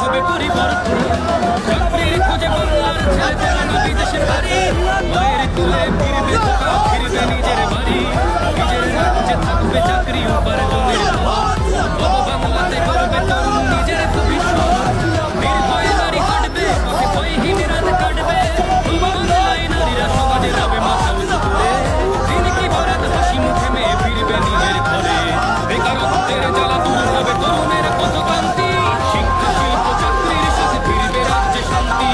হবে পরিবর্তন। চাকরির খোঁজে বাংলার ছেলে দেবে না বিদেশে পারি, মায়ের তুলে ফিরবে খোকা, ফিরবে নিজের বাড়ি। নিজের রাজ্যে থাকবে চাকরি উপার্জনের পথ, বাংলাতে করবে তরুণ নিজের ভবিষ্যৎ। নির্ভয়ে নারী হাঁটবে, পথে ভয়হীন রাত কাটবে, বাংলায় নারীরা সমাজে যাবে মাথা উঁচু করে। দিন কি বরাত হাসি মুখে মেয়ে ফিরবে নিজের ঘরে, বেকারত্বের জ্বালা দূর হবে তরুণের পথক্রান্তি। শিক্ষা শিল্প চাকরির সাথে ফিরবে রাজ্যে শান্তি।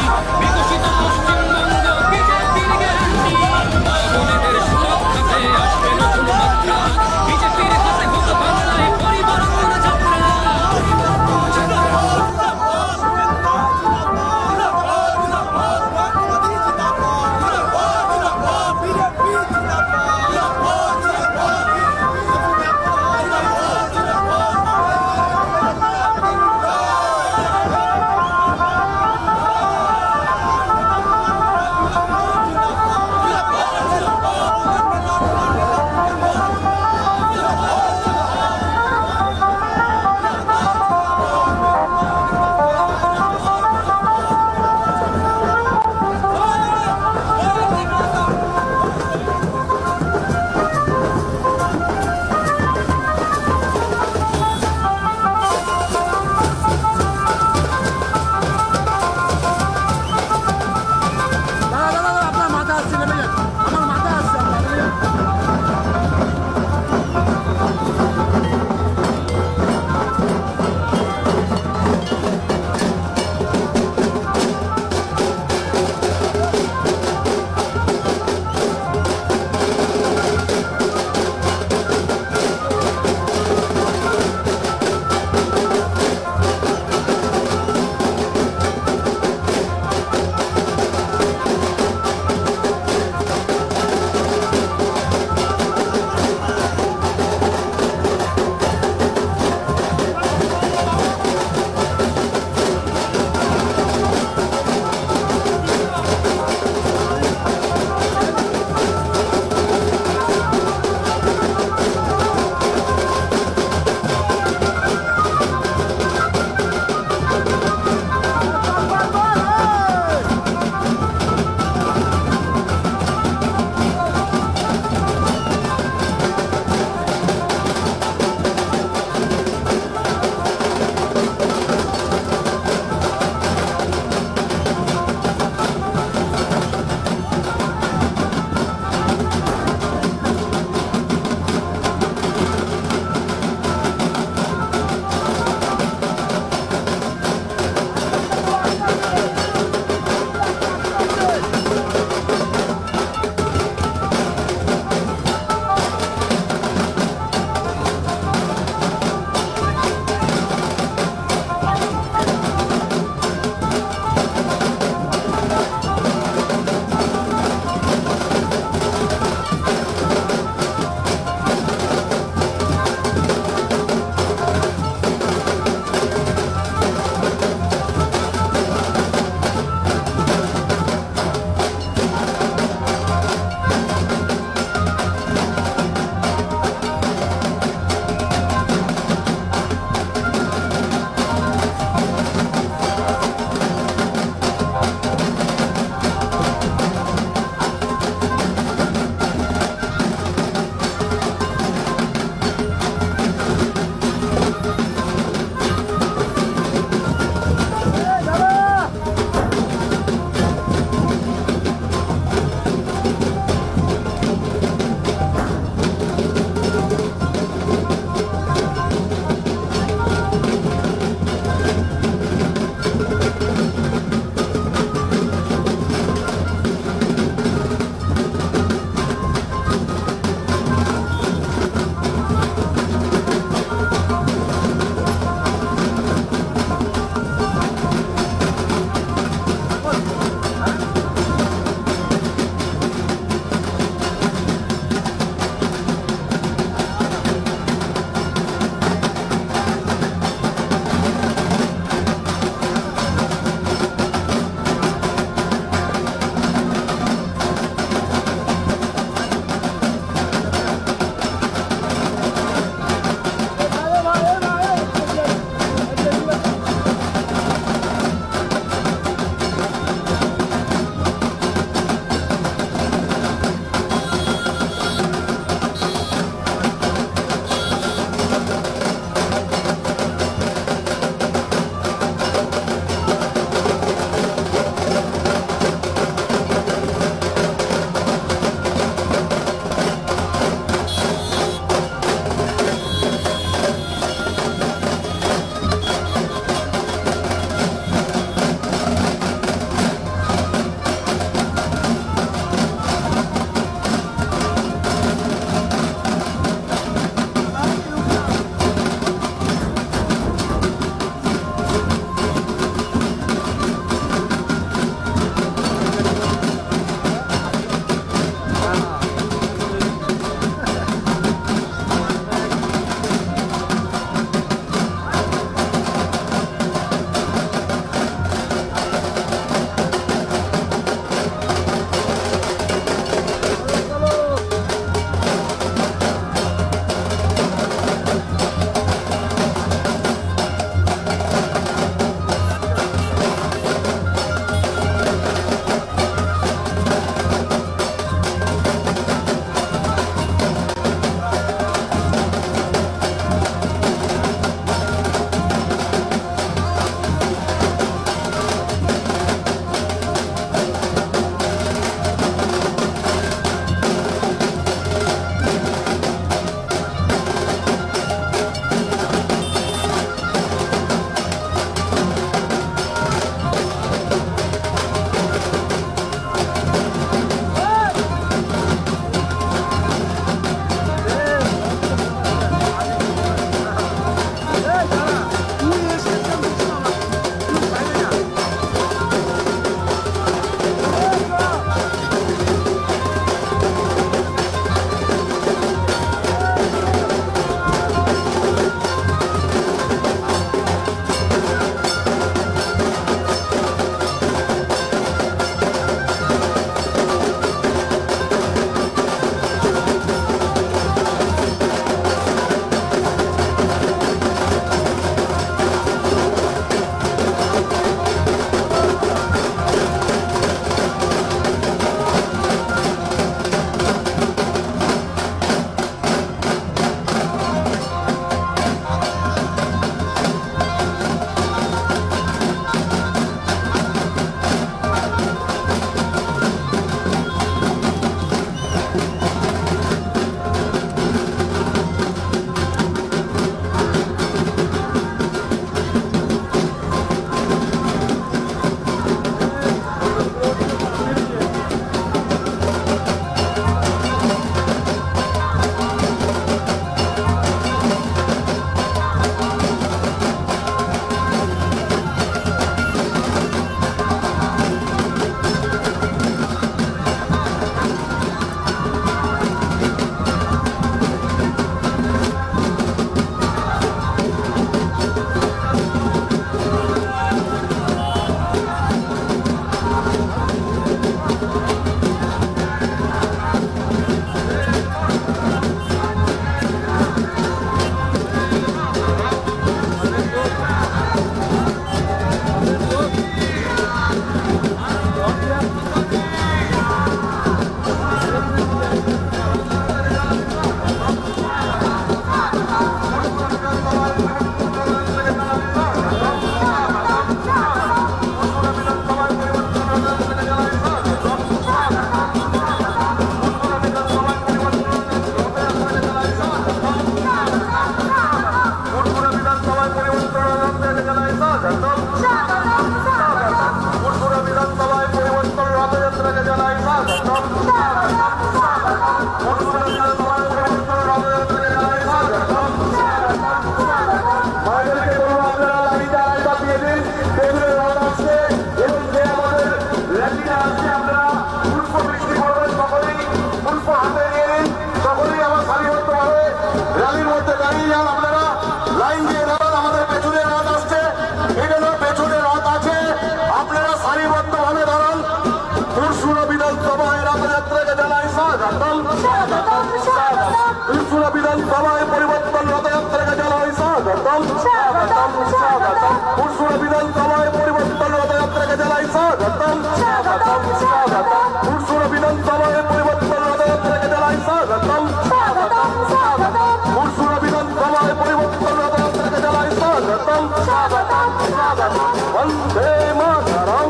বিধানসভায় পরিবর্তন রথযাত্রাকে জানাই স্বাগতম স্বাগতম স্বাগতম। পুরসুরা বিধানসভায় পরিবর্তন রথযাত্রাকে জানাই স্বাগতম স্বাগতম স্বাগতম। পুরসুরা বিধানসভায় পরিবর্তন রথযাত্রাকে জানাই স্বাগতম স্বাগতম স্বাগতম। পুরসুরা বিধানসভায় পরিবর্তন রথযাত্রাকে জানাই স্বাগতম স্বাগতম স্বাগতম। বন্দে মাতরম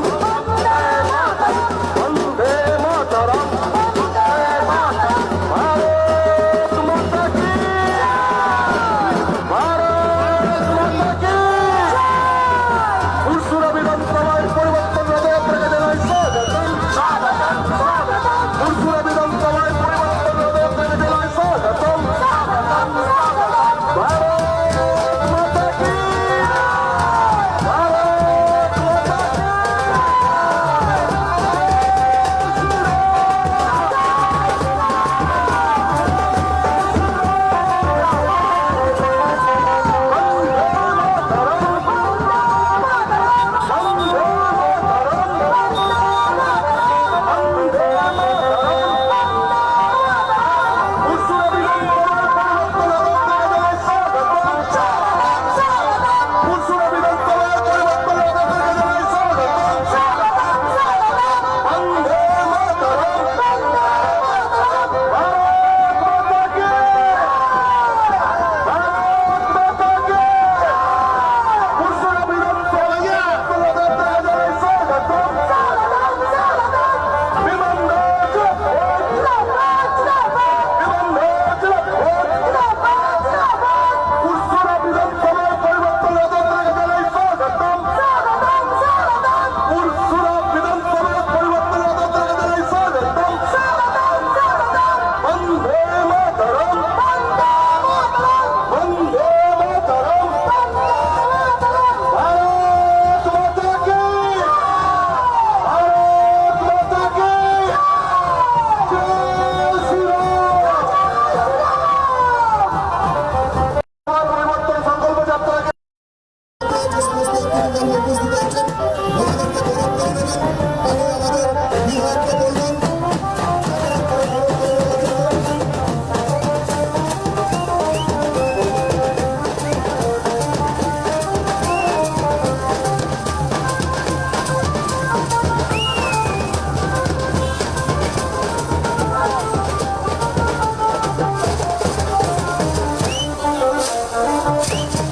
বন্দে মাতরম। भारत माता की भारत माता की। पुरसुरा विधानसभाয় পরিবর্তন রথযাত্রাকে জানাই স্বাগতম স্বাগতম স্বাগতম। পুরসুরা বিধানসভায় পরিবর্তন রথযাত্রাকে জানাই স্বাগতম স্বাগতম স্বাগতম। भारत माता की भारत माता की।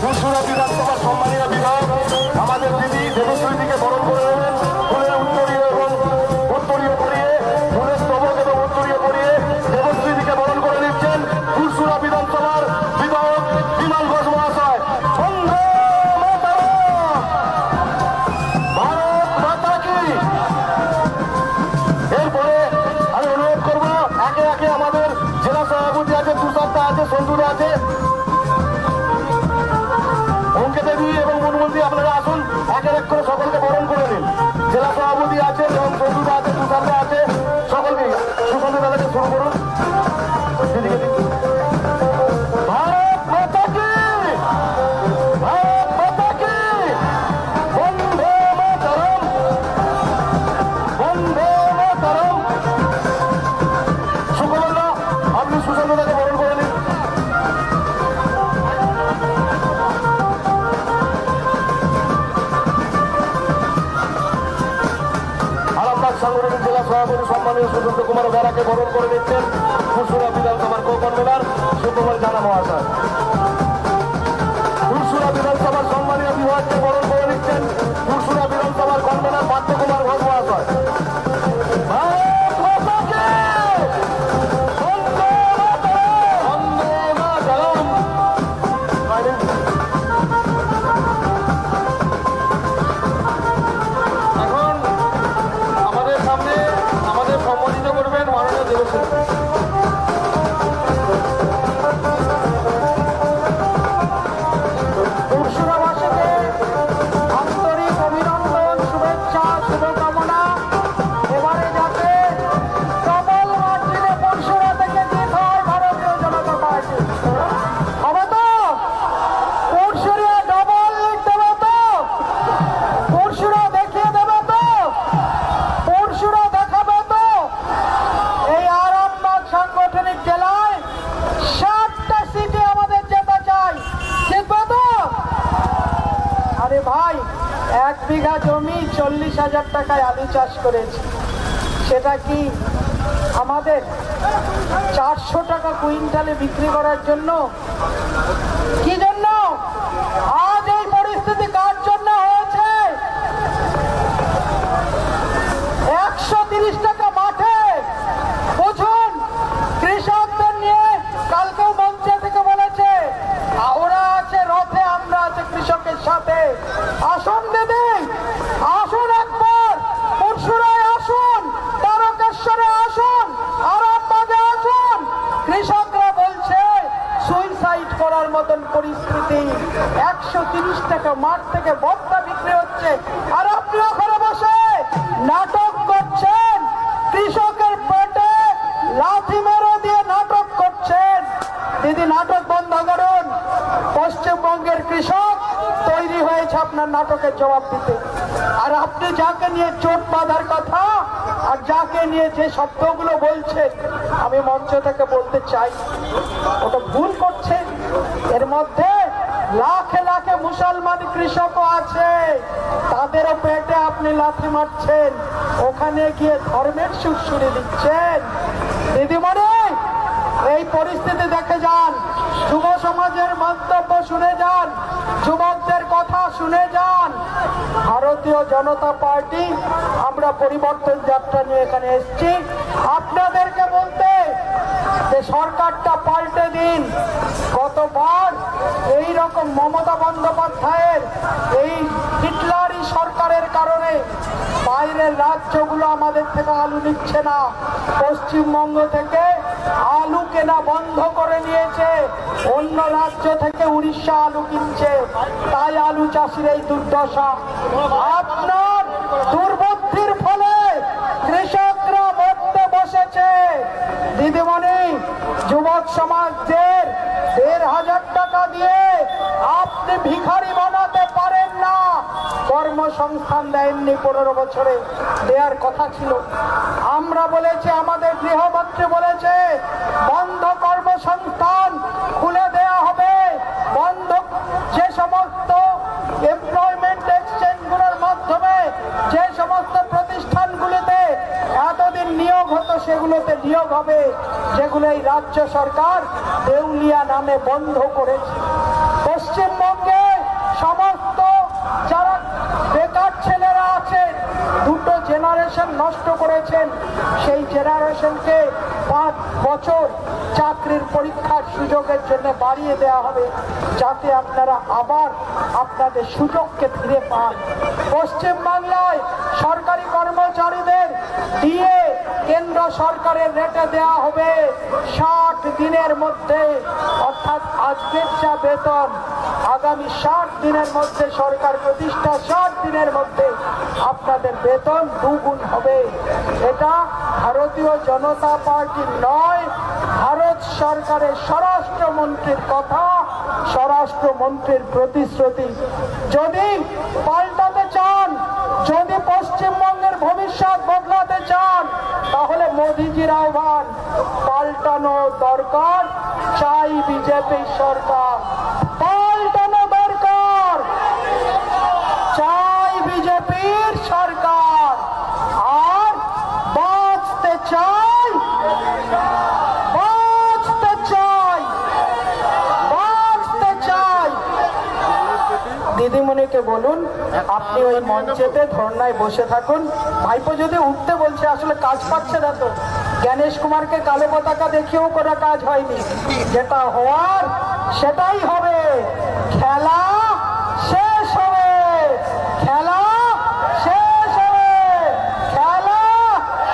পুরসুরা বিধানসভার সম্মানীয় বিধায়ক আমাদের দিদি দেবশ্রীদিকে বরণ করে নেবেন। ফুলের উত্তরীয় এবং উত্তরীয় পরিয়ে ফুলের স্তবক এবং উত্তরীয় পরিয়ে দেবশ্রীদিকে বরণ করে নিচ্ছেন পুরসুরা বিধানসভার বিধায়ক বিমান ঘোষ মহাশয়। বন্দে মাতরম ভারত মাতা কি। এরপরে আমি অনুরোধ করবো একে একে আমাদের জেলা সভাপতি আছে, তুষারদা আছে, সন্তুদা আছে, দেবী এবং মনমন্ত্রী আপনারা আসুন, একের এক করে সকলকে বরণ করে নিন। জেলা সভাপতি আছে এবং সন্তুদা আছে, তুষারদা আছে, সকলকে সুসন্ত দাদাকে শুরু করুন। ভারত মাতা কি ভারত মাতা কি। বন্দে মাতরম বন্দে মাতরম। সুকমলদা আপনি সুসন্ত দাকে বরণ করে নিন। সাংগঠনিক জেলা সভাপতি সম্মানীয় সুশান্ত কুমার বেড়াকে বরণ করে নিচ্ছেন পুরসুরা বিধানসভার কো-কনভেনর সুকুমার জানা মহাশয়। পুরসুরা বিধানসভার সম্মানীয় বিভাগকে বরণ করে নিচ্ছেন পুরসুরা বিধানসভার কনভেনর পার্থ কুমার ঘোষ মহাশয়। সাংগঠনিক জেলায় 7টা সিট 40,000 টাকায় আলু চাষ করেছি, সেটা কি আমাদের 400 টাকা কুইন্টালে বিক্রি করার জন্য? কি জন্য আজ এই পরিস্থিতি কার জন্য হয়েছে? 130 টাকা মাঠে, বুঝুন। কৃষকদের নিয়ে কালকেও মঞ্চে থেকে বলেছে, ওরা আছে রথে, আমরা আছে কৃষকের সাথে। আসুন দিদি, আসুন একবার পরশুরায় আসুন, তারকেশ্বরে আসুন, আরামবাগে আসুন। কৃষকরা বলছে সুইসাইড করার মতন পরিস্থিতি। 130 টাকা মাঠ থেকে ভর্তা বিক্রি হচ্ছে, আর আপনি ওখানে বসে নাটক করছেন, কৃষকের পেটে লাথি মেরে দিয়ে নাটক করছেন। দিদি, নাটক বন্ধ করুন। পশ্চিমবঙ্গের কৃষক তৈরি হয়েছে আপনার নাটকের জবাব দিতে। আর আপনি যাকে নিয়ে চোট বাঁধার কথা আর যাকে নিয়ে যে শব্দগুলো বলছেন, আমি মঞ্চ থেকে বলতে চাই ওটা ভুল করছেন। এর মধ্যে লাখে লাখে মুসলমান কৃষকও আছে, তাদেরও পেটে আপনি লাথি মারছেন, ওখানে গিয়ে ধর্মের সুরসুরি দিচ্ছেন। দিদিমণি, এই পরিস্থিতি দেখে যান, যুব সমাজের মন্তব্য শুনে যান, যুবকদের কথা শুনে যান। ভারতীয় জনতা পার্টি আমরা পরিবর্তন যাত্রা নিয়ে এখানে এসেছি আপনাদেরকে বলতে যে সরকারটা পাল্টে দিন। গতবার এই রকম মমতা বন্দ্যোপাধ্যায়ের এই হিটলারি সরকারের কারণে বাইরের রাজ্যগুলো আমাদের থেকে আলু নিচ্ছে না, পশ্চিমবঙ্গ থেকে আলু কেনা বন্ধ করে নিয়েছে, অন্য রাজ্য থেকে উড়িষ্যা আলু কিনছে, তাই আলু চাষির এই দুর্দশা। আপনার দুর্বুদ্ধির ফলে কৃষকরা মরতে বসেছে। দিদিমণি, যুবক সমাজদের 1,500 টাকা দিয়ে আপনি ভিখারি বানাতে পারেন না। কর্মসংস্থান দেননি 15 বছরে, দেওয়ার কথা ছিল। আমরা বলেছি, আমাদের গৃহমন্ত্রী বলেছে বন্ধ কর্মসংস্থান খুলে দেয়া হবে, বন্ধ যে সমস্ত এমপ্লয়মেন্ট এক্সচেঞ্জগুলোর মাধ্যমে যে সমস্ত প্রতিষ্ঠানগুলোতে এতদিন নিয়োগ হতো সেগুলোতে নিয়োগ হবে, যেগুলো এই রাজ্য সরকার দেউলিয়া নামে বন্ধ করেছে। পশ্চিমবঙ্গে সমস্ত যারা বেকার ছেলেরা আছেন, দুটো জেনারেশন নষ্ট করেছেন, সেই জেনারেশনকে 5 বছর চাকরির পরীক্ষার সুযোগের জন্য বাড়িয়ে দেওয়া হবে, যাতে আপনারা আবার আপনাদের সুযোগকে ফিরে পান। পশ্চিমবাংলায় সরকারি কর্মচারীদের দিয়ে কেন্দ্র সরকারের রেটে দেওয়া হবে 60 দিনের মধ্যে, অর্থাৎ আজকের যা বেতন আগামী 60 দিনের মধ্যে সরকার প্রতিষ্ঠা 60 দিনের মধ্যে আপনাদের বেতন 2 গুণ হবে। এটা ভারতীয় জনতা পার্টির নয়, ভারত সরকারের স্বরাষ্ট্রমন্ত্রীর কথা, স্বরাষ্ট্রমন্ত্রীর প্রতিশ্রুতি। যদি পাল্টাতে চান, যদি পশ্চিমবঙ্গের ভবিষ্যৎ বদলাতে চান, তাহলে মোদিজির আহ্বান, পাল্টানো দরকার, চাই বিজেপি সরকার, পাল্টানো দরকার, চাই বিজেপির সরকার। আর বাঁচতে চাই, বাঁচতে চাই, বাঁচতে চাই। দিদিমণিকে বলুন আপনি ওই মঞ্চেতে ধর্নায় বসে থাকুন। ভাইপো যদি উঠতে বলছে, আসলে কাজ পাচ্ছে না তো। জ্ঞানেশ কুমারকে কালো পতাকা দেখিয়েও কোনো কাজ হয়নি, যেটা হওয়ার সেটাই হবে। খেলা শেষ হবে, খেলা শেষ হবে, খেলা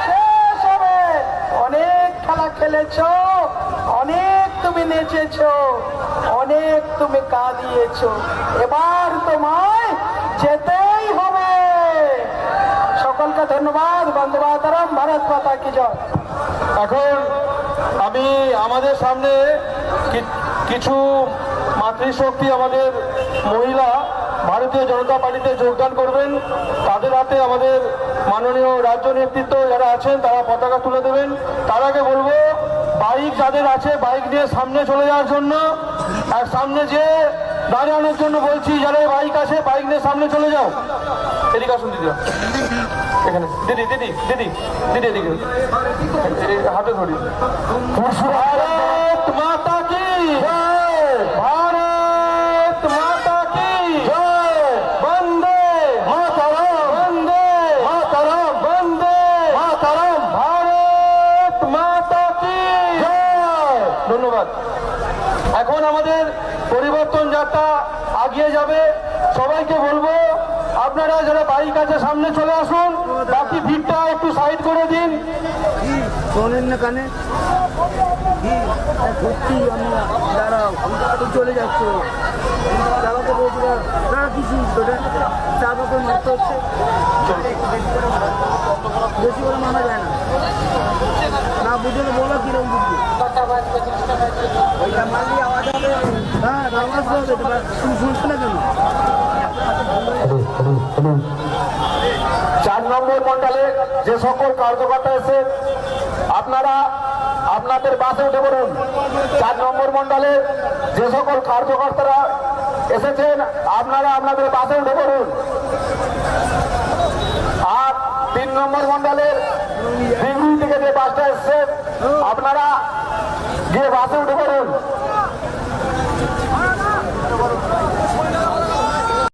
শেষ হবে। অনেক খেলা খেলেছো, অনেক তুমি নেচেছো, অনেক তুমি কাঁদিয়েছো, এবার তোমায় যেতেই হবে। সকলকে ধন্যবাদ। বন্দে মাতরম, ভারত মাতা কি জয়। এখন আমি আমাদের সামনে কিছু মাতৃশক্তি আমাদের মহিলা ভারতীয় জনতা পার্টিতে যোগদান করবেন, তাদের হাতে আমাদের মাননীয় রাজ্য নেতৃত্ব যারা আছেন তারা পতাকা তুলে দেবেন। তার আগে বলবো বাইক যাদের আছে বাইক নিয়ে সামনে চলে যাওয়ার জন্য, আর সামনে যে দাঁড়ানোর জন্য বলছি, যারা বাইক আছে বাইক নিয়ে সামনে চলে যাও। এদিকে আসুন দিদি, এখানে দিদি দিদি দিদি দিদি এদিকে হাতে ধরি। ভারত মাতা কি জয়, ভারত মাতা কি জয়, বন্দে মাতরম, বন্দে মাতরম, বন্দে মাতরম, ভারত মাতা কি জয়। ধন্যবাদ। এখন আমাদের পরিবর্তন যাত্রা আগিয়ে যাবে। সবাইকে বলবো আপনারা যারা বাইক আছে সামনে চলে আসুন, বাকি ভিড়টা একটু সাইড করে দিন। শোনেন না কানে সত্যি আমি দাঁড়াও তো চলে যাচ্ছে চালাতে বলছি না কিছু চাপাকে মারতে হচ্ছে বেশি করে মানা যায় না না বুঝে বলো কিরকম বুঝবি ওইটা মারলি আওয়াজ হবে। হ্যাঁ আওয়াজ হবে তুমি শুনছো না কেন? 4 নম্বর মন্ডলে যে সকল কার্যকর্তা এসে আপনারা আপনাদের বাসে উঠে পড়ুন। 4 নম্বর মন্ডলে যে সকল কার্যকর্তারা এসেছেন আপনারা আপনাদের বাসে উঠে পড়ুন। আর 3 নম্বর মন্ডলের দিল্লি থেকে যে বাসটা এসছে আপনারা গিয়ে বাসে উঠে পড়ুন।